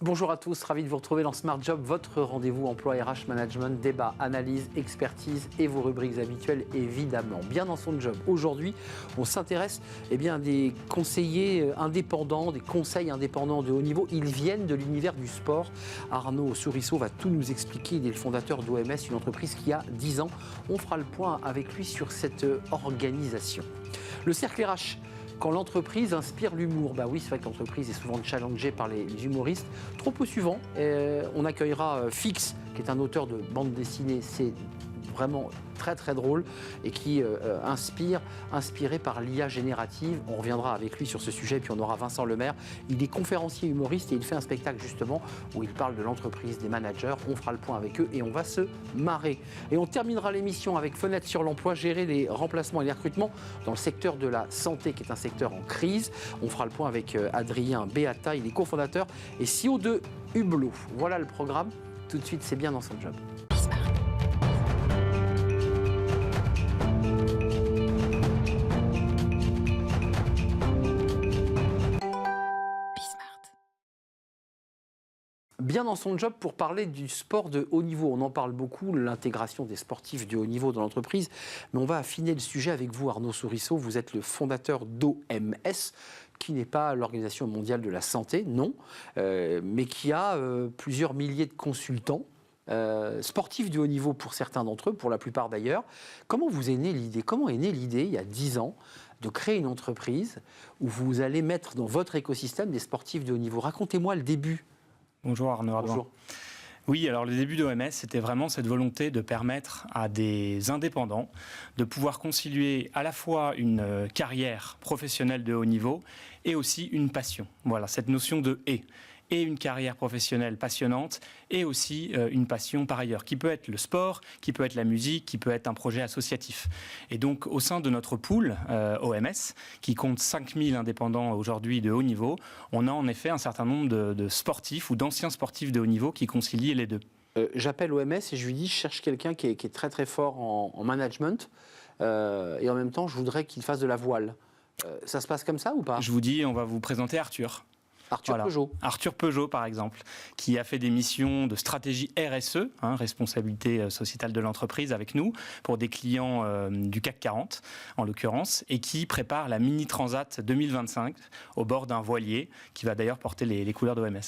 Bonjour à tous, ravi de vous retrouver dans Smart Job, votre rendez-vous emploi RH management, débat, analyse, expertise et vos rubriques habituelles évidemment. Bien dans son job. Aujourd'hui, on s'intéresse à des conseillers indépendants, des conseils indépendants de haut niveau. Ils viennent de l'univers du sport. Arnaud Sourisseau va tout nous expliquer. Il est le fondateur d'OMS, une entreprise qui a 10 ans. On fera le point avec lui sur cette organisation. Le cercle RH. Quand l'entreprise inspire l'humour, oui, c'est vrai que l'entreprise est souvent challengée par les humoristes. Trop peu suivant, on accueillera Fix, qui est un auteur de bande dessinée, c'est vraiment très très drôle et qui inspiré par l'IA générative. On reviendra avec lui sur ce sujet, puis on aura Vincent Lemaire. Il est conférencier humoriste et il fait un spectacle justement où il parle de l'entreprise, des managers. On fera le point avec eux et on va se marrer. Et on terminera l'émission avec Fenêtre sur l'emploi, gérer les remplacements et les recrutements dans le secteur de la santé, qui est un secteur en crise. On fera le point avec Adrien Beata, il est cofondateur et CEO de Hublot. Voilà le programme. Tout de suite, c'est bien dans son job. Bien dans son job pour parler du sport de haut niveau. On en parle beaucoup, l'intégration des sportifs de haut niveau dans l'entreprise. Mais on va affiner le sujet avec vous, Arnaud Sourisseau. Vous êtes le fondateur d'OMS, qui n'est pas l'Organisation mondiale de la santé, non, mais qui a plusieurs milliers de consultants. Sportifs du haut niveau pour certains d'entre eux, pour la plupart d'ailleurs. Comment est née l'idée, il y a 10 ans, de créer une entreprise où vous allez mettre dans votre écosystème des sportifs de haut niveau? Racontez-moi le début. Bonjour Arnaud. Bonjour. Oui, alors le début d'OMS, c'était vraiment cette volonté de permettre à des indépendants de pouvoir concilier à la fois une carrière professionnelle de haut niveau et aussi une passion. Voilà, cette notion de « et une carrière professionnelle passionnante et aussi une passion par ailleurs, qui peut être le sport, qui peut être la musique, qui peut être un projet associatif. Et donc, au sein de notre pool OMS, qui compte 5000 indépendants aujourd'hui de haut niveau, on a en effet un certain nombre de sportifs ou d'anciens sportifs de haut niveau qui concilient les deux. J'appelle OMS et je lui dis, je cherche quelqu'un qui est très très fort en management et en même temps, je voudrais qu'il fasse de la voile. Ça se passe comme ça ou pas? Je vous dis, on va vous présenter Arthur. Peugeot. Arthur Peugeot, par exemple, qui a fait des missions de stratégie RSE, responsabilité sociétale de l'entreprise, avec nous, pour des clients du CAC 40, en l'occurrence, et qui prépare la Mini Transat 2025 au bord d'un voilier, qui va d'ailleurs porter les couleurs d'OMS.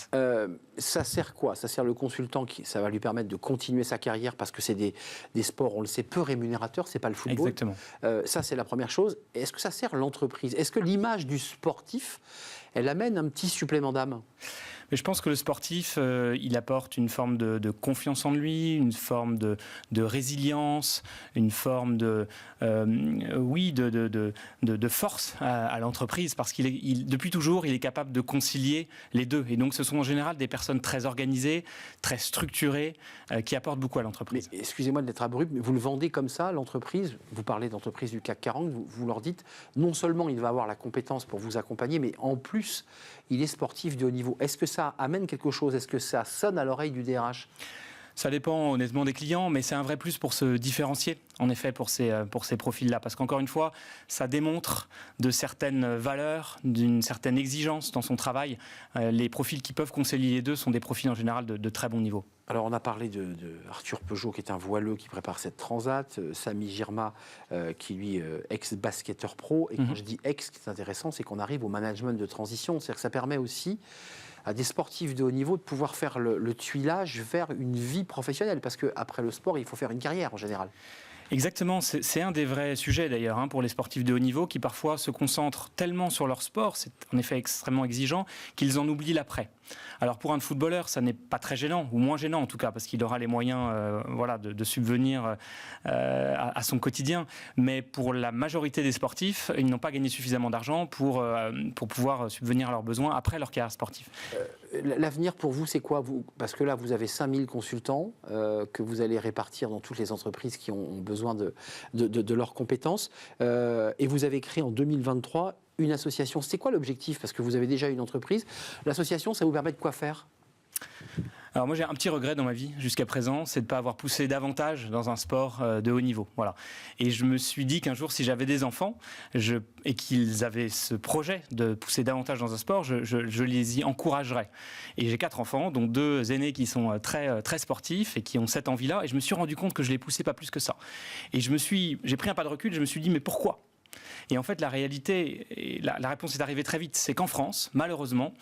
Ça sert quoi? Ça sert le consultant, ça va lui permettre de continuer sa carrière, parce que c'est des sports, on le sait, peu rémunérateurs, c'est pas le football. Exactement. Ça, c'est la première chose. Est-ce que ça sert l'entreprise? Est-ce que l'image du sportif, elle amène un petit supplément d'âme? Mais je pense que le sportif, il apporte une forme de confiance en lui, une forme de résilience, une forme de force à l'entreprise, parce depuis toujours, il est capable de concilier les deux. Et donc, ce sont en général des personnes très organisées, très structurées, qui apportent beaucoup à l'entreprise. Mais, excusez-moi d'être abrupt, mais vous le vendez comme ça, l'entreprise? Vous parlez d'entreprise du CAC 40, vous leur dites, non seulement il va avoir la compétence pour vous accompagner, mais en plus, il est sportif de haut niveau. Est-ce que ça amène quelque chose? Est-ce que ça sonne à l'oreille du DRH? Ça dépend honnêtement des clients, mais c'est un vrai plus pour se différencier, en effet, pour ces profils-là. Parce qu'encore une fois, ça démontre de certaines valeurs, d'une certaine exigence dans son travail. Les profils qui peuvent concilier les deux sont des profils en général de très bon niveau. Alors on a parlé de Arthur Peugeot, qui est un voileux qui prépare cette transat, Samy Girma, qui lui ex-basketteur pro. Et quand je dis ex, ce qui est intéressant, c'est qu'on arrive au management de transition. C'est-à-dire que ça permet aussi à des sportifs de haut niveau de pouvoir faire le tuilage vers une vie professionnelle. Parce qu'après le sport, il faut faire une carrière en général. Exactement, c'est un des vrais sujets d'ailleurs pour les sportifs de haut niveau qui parfois se concentrent tellement sur leur sport, c'est en effet extrêmement exigeant, qu'ils en oublient l'après. Alors pour un footballeur, ça n'est pas très gênant, ou moins gênant en tout cas, parce qu'il aura les moyens de subvenir à son quotidien. Mais pour la majorité des sportifs, ils n'ont pas gagné suffisamment d'argent pour pouvoir subvenir à leurs besoins après leur carrière sportive. L'avenir pour vous, c'est quoi? Parce que là, vous avez 5000 consultants que vous allez répartir dans toutes les entreprises qui ont besoin de leurs compétences. Et vous avez créé en 2023 une association. C'est quoi l'objectif? Parce que vous avez déjà une entreprise. L'association, ça vous permet de quoi faire? Alors moi j'ai un petit regret dans ma vie jusqu'à présent, c'est de ne pas avoir poussé davantage dans un sport de haut niveau. Voilà. Et je me suis dit qu'un jour si j'avais des enfants et qu'ils avaient ce projet de pousser davantage dans un sport, je les y encouragerais. Et j'ai 4 enfants, dont 2 aînés qui sont très, très sportifs et qui ont cette envie-là. Et je me suis rendu compte que je ne les poussais pas plus que ça. Et j'ai pris un pas de recul, je me suis dit mais pourquoi ? Et en fait, la réalité, la réponse est arrivée très vite, c'est qu'en France, malheureusement,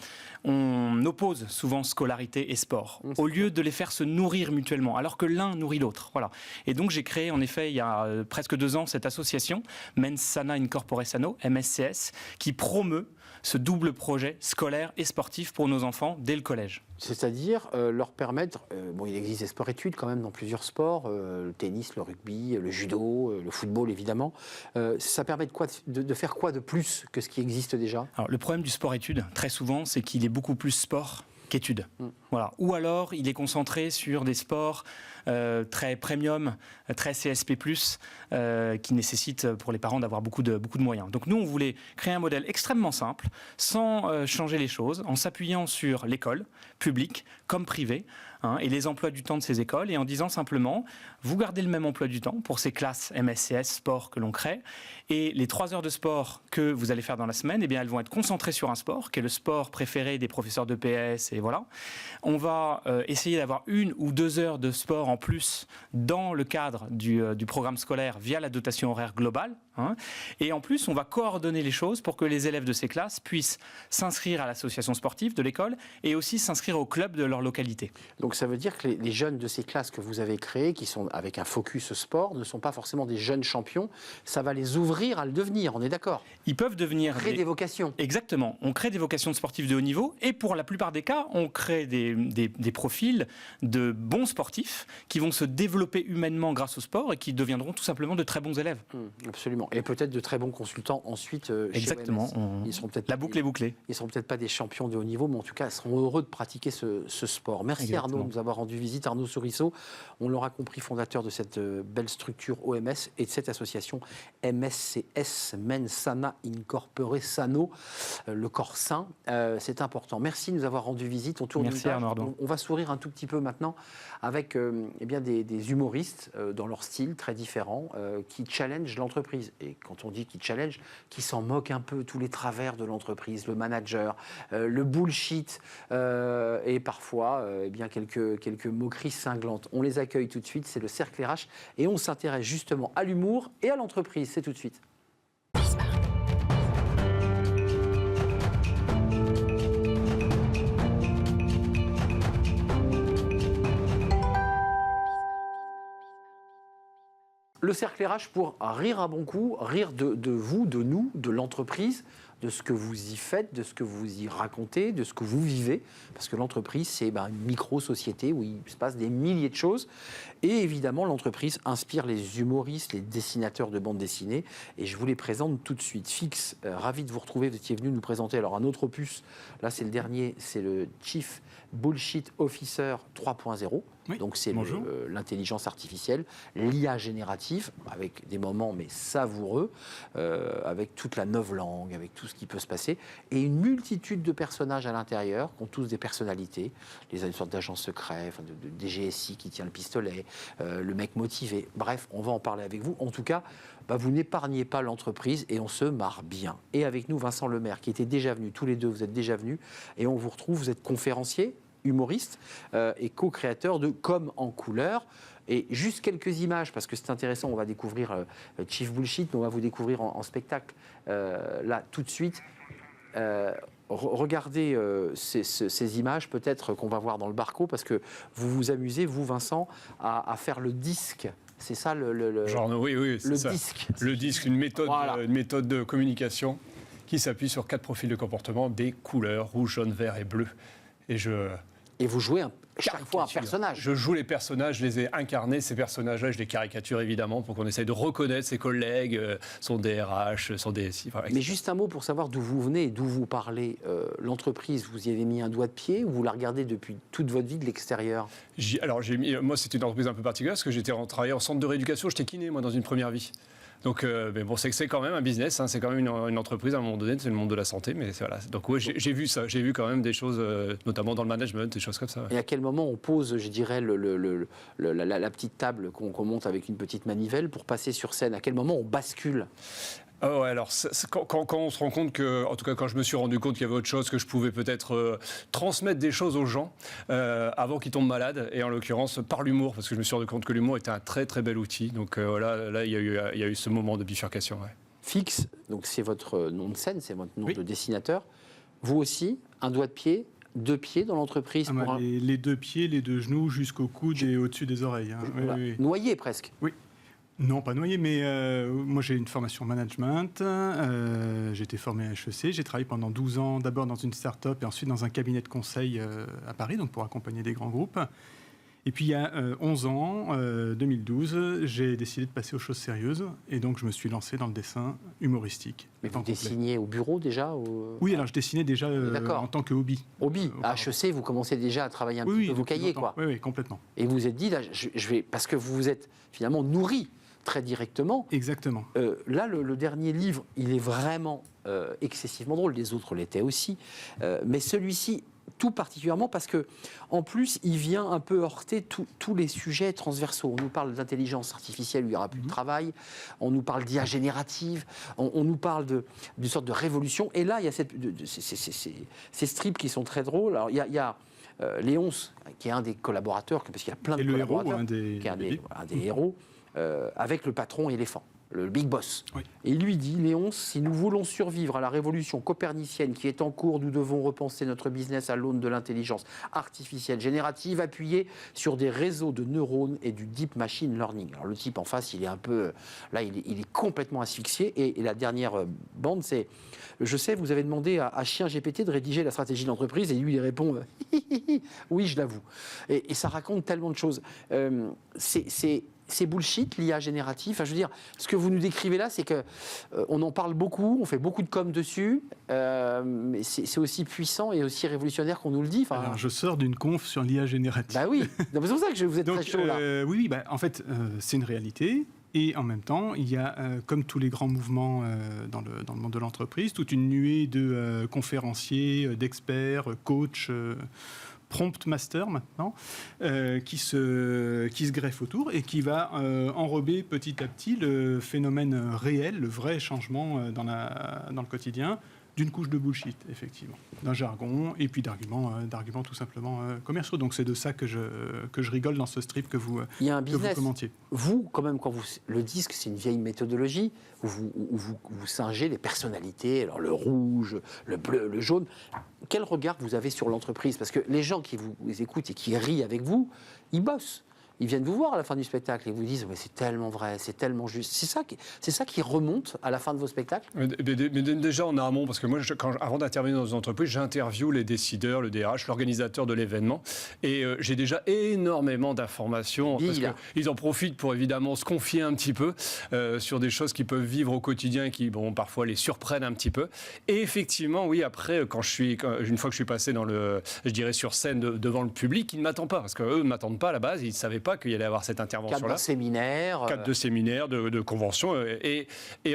on oppose souvent scolarité et sport, au lieu de les faire se nourrir mutuellement, alors que l'un nourrit l'autre. Voilà. Et donc, j'ai créé, en effet, il y a presque 2 ans, cette association, Mens Sana in Corpore Sano, MSCS, qui promeut ce double projet scolaire et sportif pour nos enfants dès le collège. C'est-à-dire leur permettre, il existe des sports-études quand même dans plusieurs sports, le tennis, le rugby, le judo, le football évidemment. Ça permet de faire quoi de plus que ce qui existe déjà ? Alors, le problème du sport-études, très souvent, c'est qu'il est beaucoup plus sport qu'études. Voilà. Ou alors, il est concentré sur des sports très premium, très CSP+, qui nécessitent pour les parents d'avoir beaucoup de moyens. Donc nous, on voulait créer un modèle extrêmement simple, sans changer les choses, en s'appuyant sur l'école, publique comme privée, et les emplois du temps de ces écoles, et en disant simplement, vous gardez le même emploi du temps pour ces classes MSCS sport que l'on crée, et les 3 heures de sport que vous allez faire dans la semaine, eh bien, elles vont être concentrées sur un sport, qui est le sport préféré des professeurs de PS, et voilà. On va essayer d'avoir 1 ou 2 heures de sport en plus dans le cadre du programme scolaire via la dotation horaire globale, et en plus, on va coordonner les choses pour que les élèves de ces classes puissent s'inscrire à l'association sportive de l'école et aussi s'inscrire au club de leur localité. Donc ça veut dire que les jeunes de ces classes que vous avez créées, qui sont avec un focus sport, ne sont pas forcément des jeunes champions. Ça va les ouvrir à le devenir, on est d'accord ? Ils peuvent devenir... Créer des vocations. Exactement. On crée des vocations de sportifs de haut niveau et pour la plupart des cas, on crée des profils de bons sportifs qui vont se développer humainement grâce au sport et qui deviendront tout simplement de très bons élèves. Absolument. Et peut-être de très bons consultants ensuite Exactement. chez OMS. Ils seront peut-être la boucle est bouclée. Ils ne seront peut-être pas des champions de haut niveau, mais en tout cas, ils seront heureux de pratiquer ce sport. Merci Exactement. Arnaud de nous avoir rendu visite. Arnaud Sourisseau, on l'aura compris, fondateur de cette belle structure OMS et de cette association MSCS, Mens Sana in Corpore Sano, le corps sain. C'est important. Merci de nous avoir rendu visite. On tourne Merci Arnaud. on va sourire un tout petit peu maintenant avec des humoristes dans leur style très différent qui challengent l'entreprise. Et quand on dit qui challenge, qui s'en moque un peu tous les travers de l'entreprise, le manager, le bullshit et parfois quelques moqueries cinglantes. On les accueille tout de suite, c'est le Cercle RH et on s'intéresse justement à l'humour et à l'entreprise. C'est tout de suite. Le Cercle RH pour rire un bon coup, rire de vous, de nous, de l'entreprise, de ce que vous y faites, de ce que vous y racontez, de ce que vous vivez. Parce que l'entreprise, c'est une micro-société où il se passe des milliers de choses. Et évidemment, l'entreprise inspire les humoristes, les dessinateurs de bandes dessinées. Et je vous les présente tout de suite. Fix, ravi de vous retrouver. Vous étiez venu nous présenter alors un autre opus. Là, c'est le dernier, c'est le Chief Bullshit Officer 3.0. Oui, donc c'est l'intelligence artificielle, l'IA générative, avec des moments mais savoureux, avec toute la novlangue, avec tout ce qui peut se passer, et une multitude de personnages à l'intérieur, qui ont tous des personnalités, une sorte d'agent secret, de DGSI qui tient le pistolet, le mec motivé, bref, on va en parler avec vous. En tout cas, vous n'épargnez pas l'entreprise et on se marre bien. Et avec nous, Vincent Lemaire, qui était déjà venu, tous les deux, vous êtes déjà venus, et on vous retrouve, vous êtes conférencier, humoriste et co-créateur de Comme en couleur. Et juste quelques images, parce que c'est intéressant, on va découvrir Chief Bullshit, mais on va vous découvrir en spectacle là tout de suite. Regardez ces images, peut-être qu'on va voir dans le barco, parce que vous vous amusez, vous Vincent, à faire le disque. C'est ça oui, c'est ça. Disque. Le disque, une méthode, voilà. Une méthode de communication qui s'appuie sur 4 profils de comportement, des couleurs, rouge, jaune, vert et bleu. Et vous jouez chaque fois un personnage. Je joue les personnages, je les ai incarnés, ces personnages-là, je les caricature évidemment pour qu'on essaye de reconnaître ses collègues, son DRH, son DSI. Mais juste un mot pour savoir d'où vous venez et d'où vous parlez. L'entreprise, vous y avez mis un doigt de pied ou vous la regardez depuis toute votre vie de l'extérieur ? Moi, c'était une entreprise un peu particulière parce que j'étais travaillé en centre de rééducation, j'étais kiné moi dans une première vie. Donc, mais bon, c'est quand même un business, hein, c'est quand même une entreprise à un moment donné, c'est le monde de la santé, mais voilà. Donc ouais, j'ai vu ça, j'ai vu quand même des choses, notamment dans le management, des choses comme ça. Ouais. Et à quel moment on pose, je dirais, la petite table qu'on monte avec une petite manivelle pour passer sur scène? À quel moment on bascule? Ah ouais, alors quand on se rend compte que, en tout cas quand je me suis rendu compte qu'il y avait autre chose, que je pouvais peut-être transmettre des choses aux gens avant qu'ils tombent malades, et en l'occurrence par l'humour, parce que je me suis rendu compte que l'humour était un très très bel outil. Donc là il y a eu ce moment de bifurcation. Ouais. Fix, donc c'est votre nom de scène, c'est votre nom Oui. de dessinateur. Vous aussi, un doigt de pied, 2 pieds dans l'entreprise pour un... les 2 pieds, les 2 genoux jusqu'au coude et au-dessus des oreilles. Hein. Voilà. Oui. Noyé presque. Oui. Non, pas noyé, mais moi j'ai une formation management, j'ai été formé à HEC, j'ai travaillé pendant 12 ans d'abord dans une start-up et ensuite dans un cabinet de conseil à Paris, donc pour accompagner des grands groupes. Et puis il y a 11 ans, 2012, j'ai décidé de passer aux choses sérieuses et donc je me suis lancé dans le dessin humoristique. Mais vous dessiniez au bureau déjà Oui, alors je dessinais déjà en tant que hobby. Hobby. À HEC, vous commencez déjà à travailler un petit peu vos cahiers, quoi. Oui, complètement. Et vous vous êtes dit, là, je vais... Parce que vous vous êtes finalement nourri très directement. Exactement. Là, le dernier livre, il est vraiment excessivement drôle. Les autres l'étaient aussi. Mais celui-ci, tout particulièrement parce que, en plus, il vient un peu heurter tous les sujets transversaux. On nous parle d'intelligence artificielle où il n'y aura plus de travail. On nous parle d'IA générative. On nous parle d'une sorte de révolution. Et là, il y a ces strips qui sont très drôles. Alors, il y a Léonce, qui est un des collaborateurs, parce qu'il y a plein de collaborateurs, qui est un des héros, avec le patron éléphant, le big boss. Oui. Et il lui dit, Léonce, si nous voulons survivre à la révolution copernicienne qui est en cours, nous devons repenser notre business à l'aune de l'intelligence artificielle générative, appuyée sur des réseaux de neurones et du deep machine learning. Alors le type en face, il est un peu... Là, il est complètement asphyxié. Et la dernière bande, c'est... Je sais, vous avez demandé à Chien GPT de rédiger la stratégie de l'entreprise, et lui, il répond oui, je l'avoue. Et ça raconte tellement de choses. C'est bullshit, l'IA générative. Enfin, je veux dire, ce que vous nous décrivez là, c'est que on en parle beaucoup, on fait beaucoup de com dessus, mais c'est aussi puissant et aussi révolutionnaire qu'on nous le dit. Enfin, alors, je sors d'une conf sur l'IA générative. Bah oui, c'est pour ça que vous êtes donc, très chaud là. Oui, en fait, c'est une réalité. Et en même temps, il y a, comme tous les grands mouvements dans le monde de l'entreprise, toute une nuée de conférenciers, d'experts, coachs, prompt master maintenant, qui se greffe autour et qui va enrober petit à petit le phénomène réel, le vrai changement dans le quotidien, d'une couche de bullshit, effectivement, d'un jargon et puis d'arguments tout simplement commerciaux. Donc c'est de ça que je rigole dans ce strip que vous commentiez. Vous, quand même, le disque, c'est une vieille méthodologie où vous singez les personnalités, alors le rouge, le bleu, le jaune. Quel regard vous avez sur l'entreprise? Parce que les gens qui vous écoutent et qui rient avec vous, ils bossent. Ils viennent vous voir à la fin du spectacle et vous disent c'est tellement vrai, c'est tellement juste. C'est ça qui remonte à la fin de vos spectacles? Mais déjà en amont, parce que moi, avant d'intervenir dans une entreprise, j'interviewe les décideurs, le DRH, l'organisateur de l'événement, et j'ai déjà énormément d'informations, parce qu'ils en profitent pour évidemment se confier un petit peu sur des choses qu'ils peuvent vivre au quotidien, qui parfois les surprennent un petit peu. Et effectivement, oui, après, une fois que je suis passé sur scène devant le public, ils ne m'attendent pas, parce qu'eux ne m'attendent pas à la base, ils ne savaient pas qu'il y allait avoir cette intervention-là. Cadre de séminaire, de convention. Et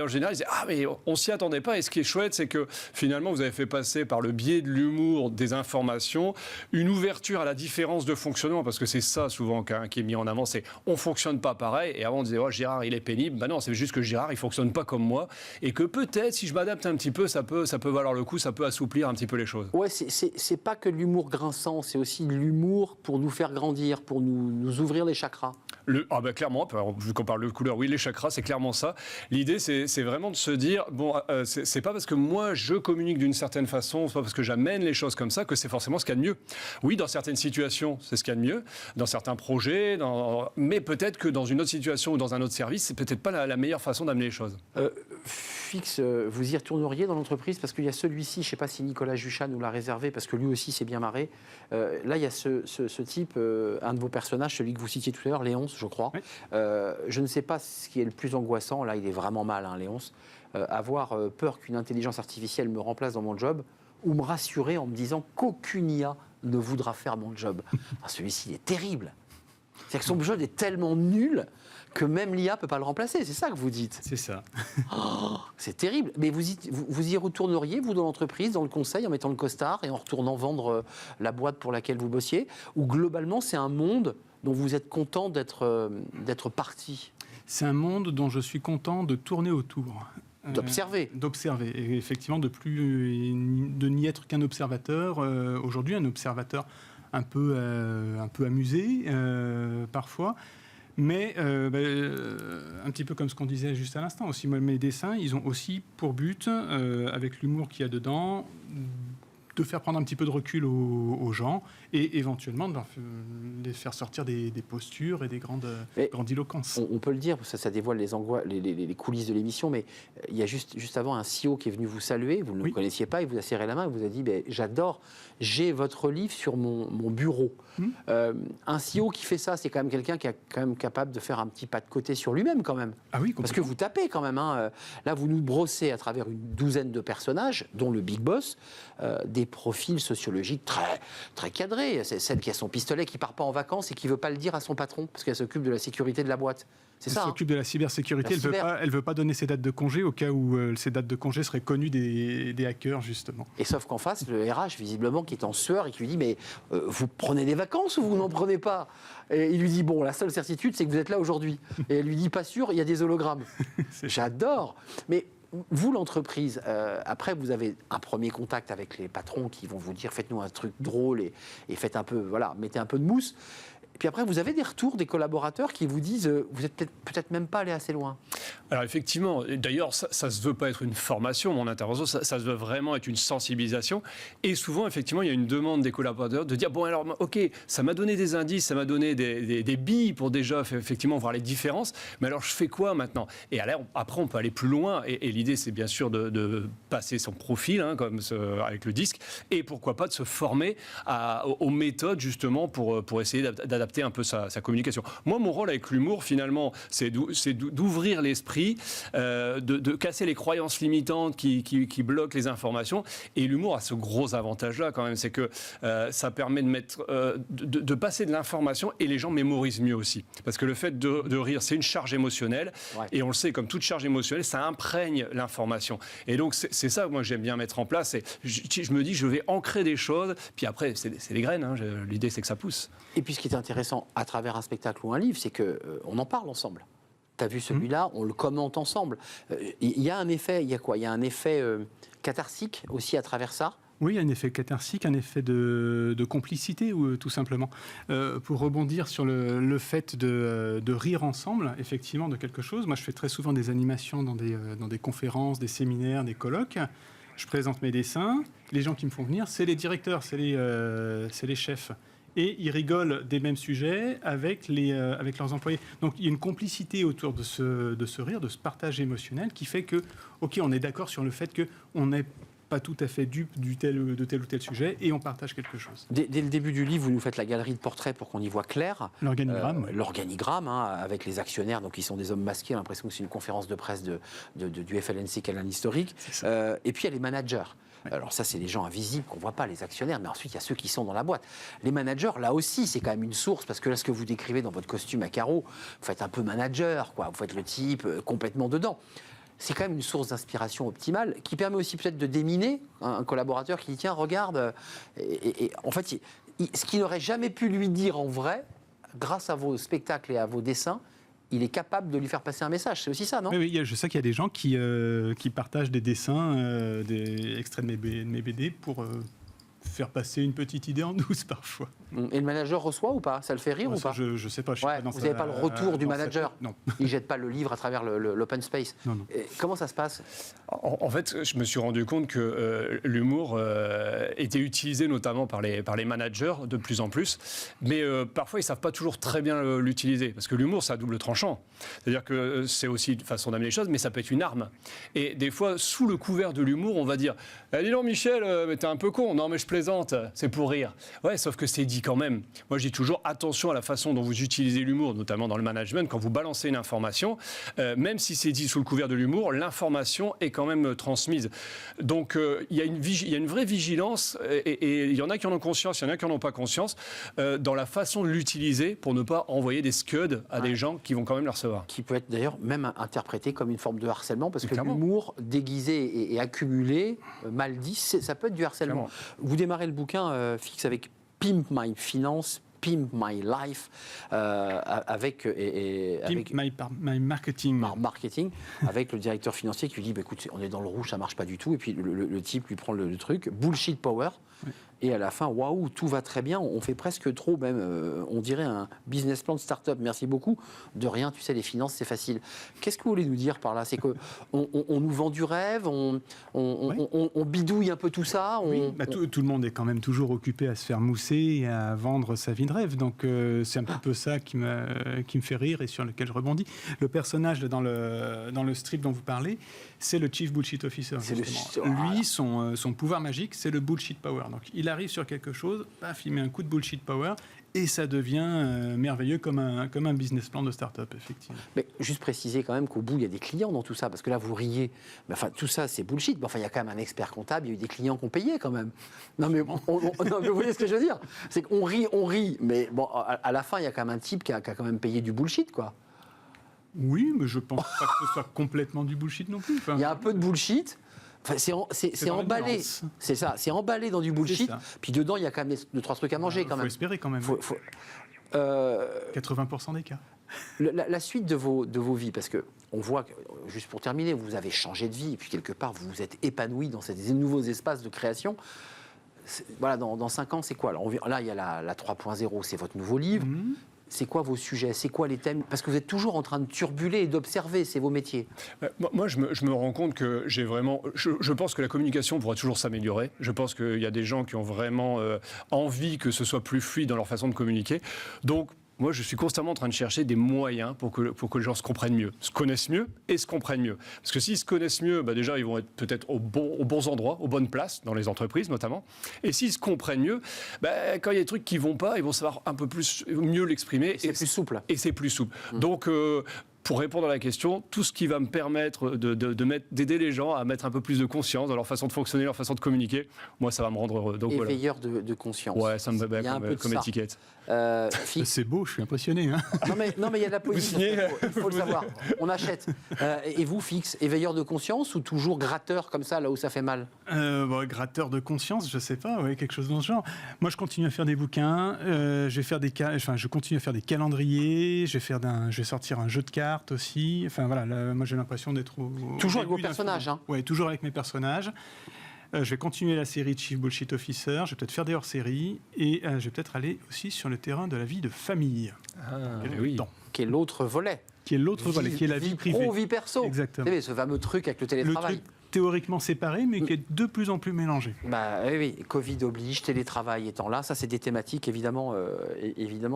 en général, ils disaient « Ah, mais on s'y attendait pas. » Et ce qui est chouette, c'est que finalement, vous avez fait passer par le biais de l'humour, des informations, une ouverture à la différence de fonctionnement. Parce que c'est ça, souvent, qui est mis en avant. C'est on fonctionne pas pareil. Et avant, on disait « Oh, Gérard, il est pénible. » Ben non, c'est juste que Gérard, il fonctionne pas comme moi. Et que peut-être, si je m'adapte un petit peu, ça peut valoir le coup, ça peut assouplir un petit peu les choses. Ouais, c'est pas que de l'humour grinçant, c'est aussi de l'humour pour nous faire grandir, pour nous ouvrir les chakras. Clairement, vu qu'on parle de couleur, oui, les chakras, c'est clairement ça. L'idée, c'est vraiment de se dire, c'est pas parce que moi, je communique d'une certaine façon, c'est pas parce que j'amène les choses comme ça que c'est forcément ce qu'il y a de mieux. Oui, dans certaines situations, c'est ce qu'il y a de mieux, dans certains projets, mais peut-être que dans une autre situation ou dans un autre service, c'est peut-être pas la meilleure façon d'amener les choses. Fix, vous y retourneriez dans l'entreprise? Parce qu'il y a celui-ci, je ne sais pas si Nicolas Juchat nous l'a réservé, parce que lui aussi s'est bien marré. Là, il y a ce type, un de vos personnages, celui que vous citiez tout à l'heure, Léonce, je crois. Oui. Je ne sais pas ce qui est le plus angoissant, là il est vraiment mal, Léonce, avoir peur qu'une intelligence artificielle me remplace dans mon job, ou me rassurer en me disant qu'aucune IA ne voudra faire mon job. Enfin, celui-ci, il est terrible. C'est-à-dire que son jeu est tellement nul que même l'IA ne peut pas le remplacer. C'est ça que vous dites. C'est ça. Oh, c'est terrible. Mais vous y retourneriez, vous, dans l'entreprise, dans le conseil, en mettant le costard et en retournant vendre la boîte pour laquelle vous bossiez? Ou globalement, c'est un monde dont vous êtes content d'être parti? C'est un monde dont je suis content de tourner autour. D'observer. D'observer. Et effectivement, de n'y être qu'un observateur. Aujourd'hui, un observateur un peu amusé, parfois. Mais un petit peu comme ce qu'on disait juste à l'instant, aussi, moi, mes dessins, ils ont aussi pour but, avec l'humour qu'il y a dedans, de faire prendre un petit peu de recul aux gens et éventuellement de les faire sortir des postures et des grandiloquences. On peut le dire, ça dévoile les coulisses de l'émission, mais il y a juste avant un CEO qui est venu vous saluer, vous ne le connaissiez pas, il vous a serré la main, il vous a dit j'adore, j'ai votre livre sur mon bureau. Un CEO qui fait ça, c'est quand même quelqu'un qui est quand même capable de faire un petit pas de côté sur lui-même quand même. Ah oui, parce que vous tapez quand même. Là, vous nous brossez à travers une douzaine de personnages, dont le Big Boss, des profils sociologiques très cadrés. C'est celle qui a son pistolet, qui part pas en vacances et qui veut pas le dire à son patron parce qu'elle s'occupe de la sécurité de la boîte. C'est ça. Elle s'occupe de la cybersécurité. Elle veut pas donner ses dates de congé au cas où ces dates de congé seraient connues des hackers, justement. Et sauf qu'en face, le RH, visiblement, qui est en sueur et qui lui dit mais vous prenez des vacances ou vous n'en prenez pas? Et il lui dit bon, la seule certitude, c'est que vous êtes là aujourd'hui. Et elle lui dit pas sûr, il y a des hologrammes. J'adore. Mais vous, l'entreprise, après, vous avez un premier contact avec les patrons qui vont vous dire faites-nous un truc drôle et faites un peu, mettez un peu de mousse. Puis après, vous avez des retours des collaborateurs qui vous disent vous êtes peut-être même pas allé assez loin. Alors effectivement, d'ailleurs, ça ne se veut pas être une formation, mon intervention, ça se veut vraiment être une sensibilisation. Et souvent, effectivement, il y a une demande des collaborateurs de dire bon, alors, ok, ça m'a donné des indices, ça m'a donné des billes pour déjà, effectivement, voir les différences. Mais alors, je fais quoi maintenant? Et alors, après, on peut aller plus loin. Et l'idée, c'est bien sûr de passer son profil, avec le disque, et pourquoi pas de se former aux méthodes, justement, pour essayer d'adapter un peu sa communication. Moi, mon rôle avec l'humour, finalement, c'est d'ouvrir l'esprit, de casser les croyances limitantes qui bloquent les informations. Et l'humour a ce gros avantage-là, quand même, c'est que ça permet de passer de l'information et les gens mémorisent mieux aussi. Parce que le fait de rire, c'est une charge émotionnelle. Ouais. Et on le sait, comme toute charge émotionnelle, ça imprègne l'information. Et donc, c'est ça que moi, j'aime bien mettre en place. Je me dis, je vais ancrer des choses. Puis après, c'est des graines. L'idée, c'est que ça pousse. Et puis, ce qui est intéressant à travers un spectacle ou un livre, c'est qu'on en parle ensemble. Tu as vu celui-là, on le commente ensemble. Il y a un effet, il y a quoi? Il y a un effet catharsique aussi à travers ça? Oui, il y a un effet catharsique, un effet de complicité, ou tout simplement. Pour rebondir sur le fait de rire ensemble, effectivement, de quelque chose. Moi, je fais très souvent des animations dans des conférences, des séminaires, des colloques. Je présente mes dessins. Les gens qui me font venir, c'est les directeurs, c'est les chefs. Et ils rigolent des mêmes sujets avec leurs employés. Donc il y a une complicité autour de ce rire, de ce partage émotionnel qui fait que, ok, on est d'accord sur le fait qu'on n'est pas tout à fait dupe de tel ou tel sujet et on partage quelque chose. Dès le début du livre, vous nous faites la galerie de portraits pour qu'on y voit clair. L'organigramme. L'organigramme, avec les actionnaires, donc ils sont des hommes masqués, l'impression que c'est une conférence de presse du FLNC Canal Historique. Et puis il y a les managers. Alors ça, c'est les gens invisibles qu'on ne voit pas, les actionnaires, mais ensuite, il y a ceux qui sont dans la boîte. Les managers, là aussi, c'est quand même une source, parce que là, ce que vous décrivez dans votre costume à carreaux, vous faites un peu manager, quoi. Vous faites le type complètement dedans. C'est quand même une source d'inspiration optimale, qui permet aussi peut-être de déminer un collaborateur qui dit, tiens, regarde, et en fait, ce qu'il n'aurait jamais pu lui dire en vrai, grâce à vos spectacles et à vos dessins, il est capable de lui faire passer un message. C'est aussi ça, non? Oui, je sais qu'il y a des gens qui partagent des dessins, des extraits de mes BD pour faire passer une petite idée en douce parfois. Et le manager reçoit ou pas? Ça le fait rire ou pas? Je ne sais pas. Vous n'avez pas le retour du manager? Non. Il ne jette pas le livre à travers l'open space? Non. Comment ça se passe? En fait, je me suis rendu compte que l'humour était utilisé notamment par les managers de plus en plus, mais parfois ils ne savent pas toujours très bien l'utiliser, parce que l'humour, c'est à double tranchant. C'est-à-dire que c'est aussi une façon d'amener les choses, mais ça peut être une arme. Et des fois, sous le couvert de l'humour, on va dire dis donc Michel, mais t'es un peu con. Non, mais je plaisante, c'est pour rire. Ouais, sauf que c'est dit quand même. Moi, je dis toujours attention à la façon dont vous utilisez l'humour, notamment dans le management. Quand vous balancez une information, même si c'est dit sous le couvert de l'humour, l'information est quand même transmise. Donc, il y a une vraie vigilance, et il y en a qui en ont conscience, il y en a qui n'en ont pas conscience, dans la façon de l'utiliser pour ne pas envoyer des scuds à des gens qui vont quand même le recevoir. Qui peut être d'ailleurs même interprété comme une forme de harcèlement, parce que l'humour déguisé et accumulé, mal dit, ça peut être du harcèlement. Clairement. Vous démarrez le bouquin Fix avec Pimp My Finance, Pimp My Life, avec My Marketing. Avec le directeur financier qui lui dit écoute, on est dans le rouge, ça marche pas du tout. Et puis le type lui prend le truc, Bullshit Power. Oui. Et à la fin, waouh, tout va très bien. On fait presque trop, même, on dirait un business plan de start-up. Merci beaucoup. De rien, tu sais, les finances, c'est facile. Qu'est-ce que vous voulez nous dire par là? C'est qu'on nous vend du rêve, on bidouille un peu tout ça. Tout le monde est quand même toujours occupé à se faire mousser et à vendre sa vie de rêve. Donc, c'est un petit peu ça qui me fait rire et sur lequel je rebondis. Le personnage dans le strip dont vous parlez, c'est le Chief Bullshit Officer. Lui, son pouvoir magique, c'est le Bullshit Power. Donc, il arrive sur quelque chose, paf, il met un coup de Bullshit Power et ça devient merveilleux comme un business plan de start-up, effectivement. Mais juste préciser quand même qu'au bout, il y a des clients dans tout ça, parce que là, vous riez. Mais enfin, tout ça, c'est bullshit. Mais enfin, il y a quand même un expert comptable, il y a eu des clients qui ont payé quand même. Non, mais vous voyez ce que je veux dire? C'est qu'on rit, mais bon, à la fin, il y a quand même un type qui a quand même payé du bullshit, quoi. Oui, mais je pense pas que ce soit complètement du bullshit non plus. Enfin, il y a un peu de bullshit. Enfin, c'est emballé, c'est ça, c'est emballé dans du bullshit. Puis dedans, il y a quand même 2-3 trucs à manger quand même. Il faut espérer quand même. 80% des cas. La suite de vos vies, parce que on voit, juste pour terminer, vous avez changé de vie et puis quelque part, vous vous êtes épanoui dans ces nouveaux espaces de création. Voilà, dans 5 ans, c'est quoi? Alors, là, il y a la 3.0, c'est votre nouveau livre. C'est quoi vos sujets? C'est quoi les thèmes? Parce que vous êtes toujours en train de turbuler et d'observer, c'est vos métiers. Moi, je me rends compte que j'ai vraiment... Je pense que la communication pourra toujours s'améliorer. Je pense qu'il y a des gens qui ont vraiment envie que ce soit plus fluide dans leur façon de communiquer. Donc, moi, je suis constamment en train de chercher des moyens pour que les gens se comprennent mieux, se connaissent mieux et se comprennent mieux. Parce que s'ils se connaissent mieux, déjà, ils vont être peut-être aux bons endroits, aux bonnes places, dans les entreprises notamment. Et s'ils se comprennent mieux, quand il y a des trucs qui ne vont pas, ils vont savoir un peu mieux l'exprimer. C'est plus souple. Et c'est plus souple. Donc... pour répondre à la question, tout ce qui va me permettre d'aider les gens à mettre un peu plus de conscience dans leur façon de fonctionner, leur façon de communiquer, moi, ça va me rendre heureux. Donc, éveilleur de conscience. Ouais, ça me va bien comme étiquette. C'est beau, je suis impressionné. Hein. Non, mais il y a de la poésie, il faut le savoir. On achète. Et vous, Fix, éveilleur de conscience ou toujours gratteur comme ça, là où ça fait mal? Gratteur de conscience, je sais pas, quelque chose dans ce genre. Moi, je continue à faire des bouquins, je continue à faire des calendriers, je vais sortir un jeu de cartes aussi. Enfin voilà, moi j'ai l'impression d'être toujours avec vos personnages. Oui, toujours avec mes personnages. Je vais continuer la série Chief Bullshit Officer. Je vais peut-être faire des hors-séries et je vais peut-être aller aussi sur le terrain de la vie de famille. Qui est l'autre volet. Qui est la vie privée. Vie pro, vie perso. Exactement. Vous savez, ce fameux truc avec le télétravail. Le truc théoriquement séparé, mais qui est de plus en plus mélangé. Oui, Covid oblige, télétravail étant là, ça c'est des thématiques évidemment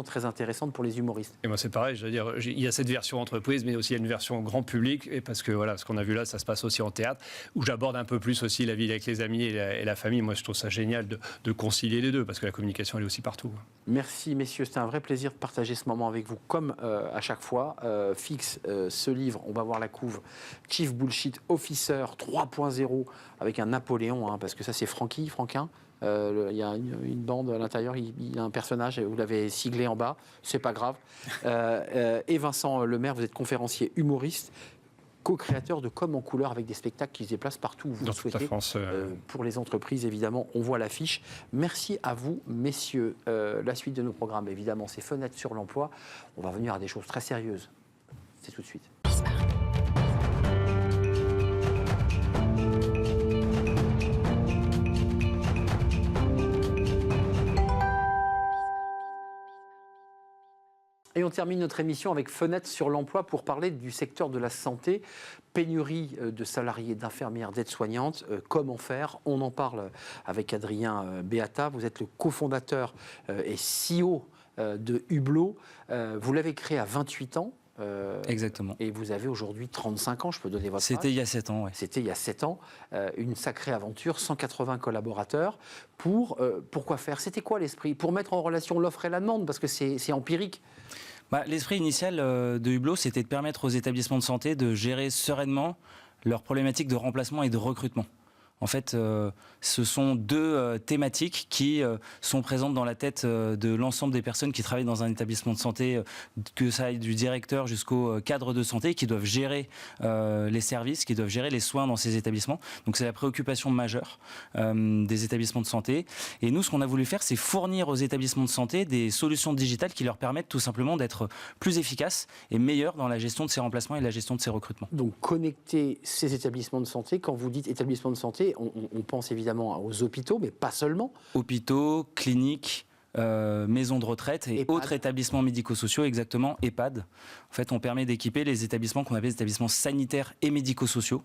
très intéressantes pour les humoristes. Et moi c'est pareil, je veux dire, il y a cette version entreprise, mais aussi il y a une version grand public, et parce que voilà, ce qu'on a vu là, ça se passe aussi en théâtre, où j'aborde un peu plus aussi la vie avec les amis et la famille. Moi je trouve ça génial de concilier les deux, parce que la communication elle est aussi partout. Merci messieurs, c'était un vrai plaisir de partager ce moment avec vous, comme à chaque fois. Fix ce livre, on va voir la couve, Chief Bullshit Officer 3.0 avec un Napoléon, parce que ça c'est Franquin. Il y a une bande à l'intérieur, il y a un personnage, vous l'avez siglé en bas, c'est pas grave. Et Vincent Lemaire, vous êtes conférencier humoriste, co-créateur de Com en couleur avec des spectacles qui se déplacent partout où vous le souhaitez. Dans toute la France. Pour les entreprises, évidemment, on voit l'affiche. Merci à vous, messieurs. La suite de nos programmes, évidemment, c'est Fenêtre sur l'emploi. On va venir à des choses très sérieuses. C'est tout de suite. Et on termine notre émission avec Fenêtre sur l'emploi pour parler du secteur de la santé. Pénurie de salariés, d'infirmières, d'aides-soignantes. Comment faire? On en parle avec Adrien Beata. Vous êtes le cofondateur et CEO de Hublot. Vous l'avez créé à 28 ans. Exactement. Et vous avez aujourd'hui 35 ans, je peux donner votre âge. C'était il y a 7 ans, oui. C'était il y a 7 ans. Une sacrée aventure, 180 collaborateurs. Pourquoi faire? C'était quoi l'esprit? Pour mettre en relation l'offre et la demande, parce que c'est empirique. L'esprit initial de Hublot, c'était de permettre aux établissements de santé de gérer sereinement leurs problématiques de remplacement et de recrutement. En fait, ce sont deux thématiques qui sont présentes dans la tête de l'ensemble des personnes qui travaillent dans un établissement de santé, que ça aille du directeur jusqu'au cadre de santé, qui doivent gérer les services, qui doivent gérer les soins dans ces établissements. Donc c'est la préoccupation majeure des établissements de santé. Et nous, ce qu'on a voulu faire, c'est fournir aux établissements de santé des solutions digitales qui leur permettent tout simplement d'être plus efficaces et meilleurs dans la gestion de ces remplacements et la gestion de ces recrutements. Donc connecter ces établissements de santé, quand vous dites établissements de santé, on pense évidemment aux hôpitaux, mais pas seulement. Hôpitaux, cliniques, maisons de retraite et autres établissements médico-sociaux, exactement, EHPAD. En fait, on permet d'équiper les établissements qu'on appelle les établissements sanitaires et médico-sociaux.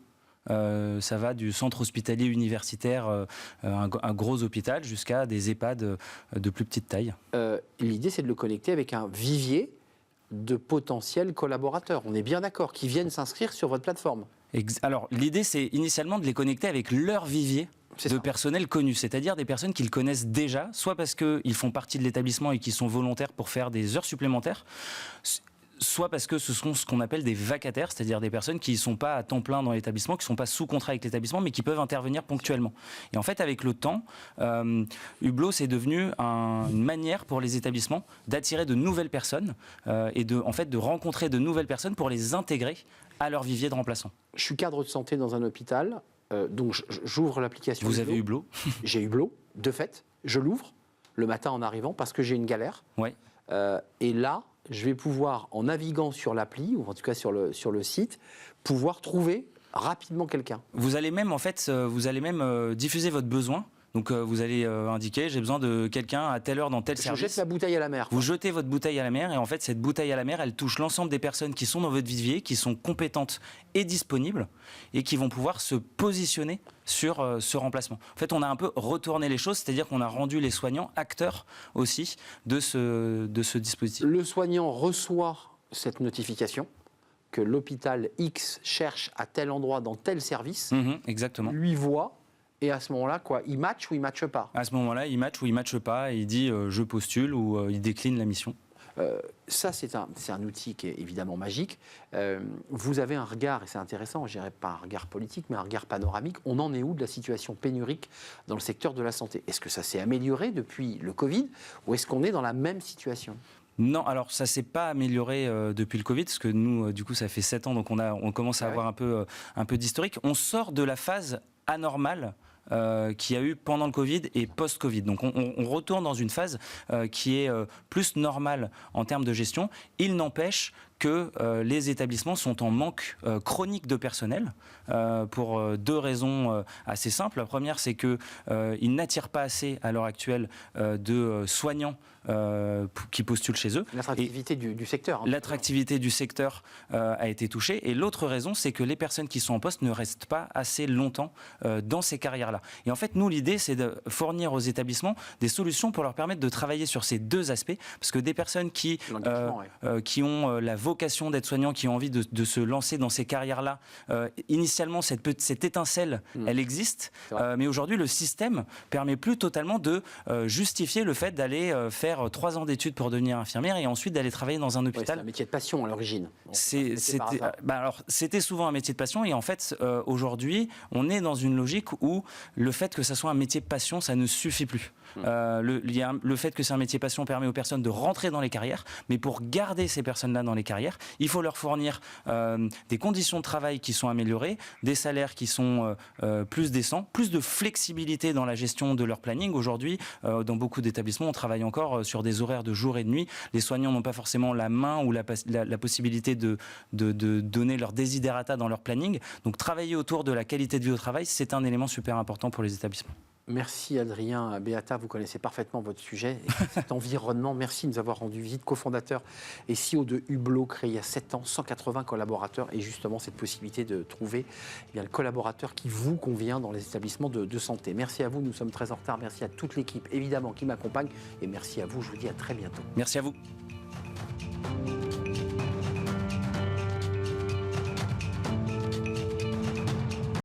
Ça va du centre hospitalier universitaire, un gros hôpital, jusqu'à des EHPAD de plus petite taille. L'idée, c'est de le connecter avec un vivier de potentiels collaborateurs. On est bien d'accord, qui viennent s'inscrire sur votre plateforme. Alors, l'idée, c'est initialement de les connecter avec leur vivier de personnel connu, c'est-à-dire des personnes qu'ils connaissent déjà, soit parce qu'ils font partie de l'établissement et qu'ils sont volontaires pour faire des heures supplémentaires, soit parce que ce sont ce qu'on appelle des vacataires, c'est-à-dire des personnes qui ne sont pas à temps plein dans l'établissement, qui ne sont pas sous contrat avec l'établissement, mais qui peuvent intervenir ponctuellement. Et en fait, avec le temps, Hublot, c'est devenu une manière pour les établissements d'attirer de nouvelles personnes et de rencontrer de nouvelles personnes pour les intégrer à leur vivier de remplaçants. Je suis cadre de santé dans un hôpital, donc j'ouvre l'application. Vous avez Hublot? J'ai Hublot, de fait. Je l'ouvre le matin en arrivant parce que j'ai une galère. Ouais. Et là, je vais pouvoir, en naviguant sur l'appli, ou en tout cas sur le site, pouvoir trouver rapidement quelqu'un. Vous allez même, diffuser votre besoin. Donc vous allez indiquer, j'ai besoin de quelqu'un à telle heure dans tel service. Je jette la bouteille à la mer. Vous jetez votre bouteille à la mer et en fait cette bouteille à la mer, elle touche l'ensemble des personnes qui sont dans votre vivier, qui sont compétentes et disponibles et qui vont pouvoir se positionner sur ce remplacement. En fait, on a un peu retourné les choses, c'est-à-dire qu'on a rendu les soignants acteurs aussi de ce dispositif. Le soignant reçoit cette notification que l'hôpital X cherche à tel endroit dans tel service. Exactement. Lui voit. Et à ce moment-là, quoi, il match ou il matche pas? À ce moment-là, il match ou il matche pas et il dit je postule ou il décline la mission. Ça, c'est un outil qui est évidemment magique. Vous avez un regard, et c'est intéressant, je dirais pas un regard politique, mais un regard panoramique. On en est où de la situation pénurique dans le secteur de la santé? Est-ce que ça s'est amélioré depuis le Covid ou est-ce qu'on est dans la même situation? Non, alors ça s'est pas amélioré depuis le Covid, parce que nous, du coup, ça fait 7 ans, donc on commence à avoir un peu d'historique. On sort de la phase anormale qu'il y a eu pendant le Covid et post-Covid. Donc on retourne dans une phase qui est plus normale en termes de gestion. Il n'empêche que les établissements sont en manque chronique de personnel pour deux raisons assez simples. La première, c'est qu'ils n'attirent pas assez à l'heure actuelle de soignants qui postulent chez eux. L'attractivité du secteur. L'attractivité du secteur a été touchée. Et l'autre raison, c'est que les personnes qui sont en poste ne restent pas assez longtemps dans ces carrières-là. Et en fait, nous, l'idée, c'est de fournir aux établissements des solutions pour leur permettre de travailler sur ces deux aspects. Parce que des personnes qui ont la vocation d'être soignants, qui ont envie de se lancer dans ces carrières-là, initialement, cette étincelle, elle existe. Mais aujourd'hui, le système permet plus totalement de justifier le fait d'aller faire 3 ans d'études pour devenir infirmière et ensuite d'aller travailler dans un hôpital. C'est un métier de passion à l'origine. C'était souvent un métier de passion et en fait, aujourd'hui, on est dans une logique où le fait que ça soit un métier de passion, ça ne suffit plus. Le fait que c'est un métier passion permet aux personnes de rentrer dans les carrières, mais pour garder ces personnes-là dans les carrières, il faut leur fournir des conditions de travail qui sont améliorées, des salaires qui sont plus décents, plus de flexibilité dans la gestion de leur planning. Aujourd'hui, dans beaucoup d'établissements, on travaille encore sur des horaires de jour et de nuit. Les soignants n'ont pas forcément la main ou la possibilité de donner leur desiderata dans leur planning. Donc travailler autour de la qualité de vie au travail, c'est un élément super important pour les établissements. Merci Adrien. Beata, vous connaissez parfaitement votre sujet, cet environnement. Merci de nous avoir rendu visite, cofondateur et CEO de Hublot, créé il y a 7 ans, 180 collaborateurs et justement cette possibilité de trouver le collaborateur qui vous convient dans les établissements de santé. Merci à vous, nous sommes très en retard. Merci à toute l'équipe évidemment qui m'accompagne et merci à vous, je vous dis à très bientôt. Merci à vous.